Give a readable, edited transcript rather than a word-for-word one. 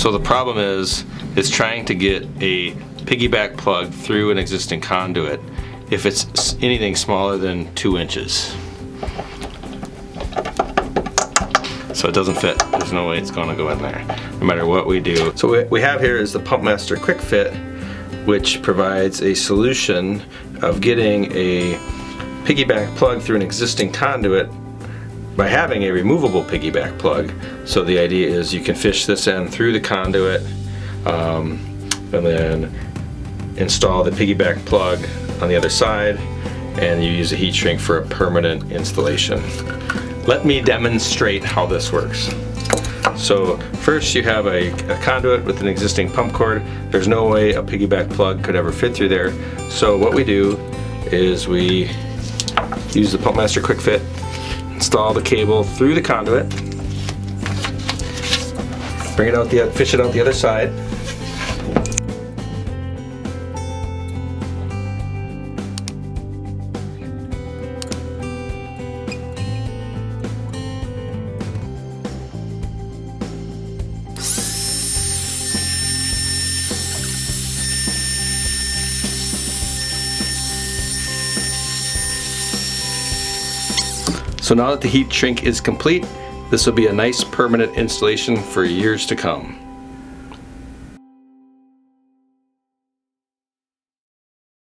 So the problem is trying to get a Piggy-Back plug through an existing conduit if it's anything smaller than 2 inches. So it doesn't fit. There's no way it's going to go in there, no matter what we do. So what we have here is the PumpMaster QuickFit, which provides a solution of getting a Piggy-Back plug through an existing conduit by having a removable Piggy-Back plug. So the idea is you can fish this end through the conduit and then install the Piggy-Back plug on the other side, and you use a heat shrink for a permanent installation. Let me demonstrate how this works. So first you have a conduit with an existing pump cord. There's no way a Piggy-Back plug could ever fit through there. So what we do is we use the PumpMaster QuickFit, install the cable through the conduit, bring it out fish it out the other side. So now that the heat shrink is complete, this will be a nice permanent installation for years to come.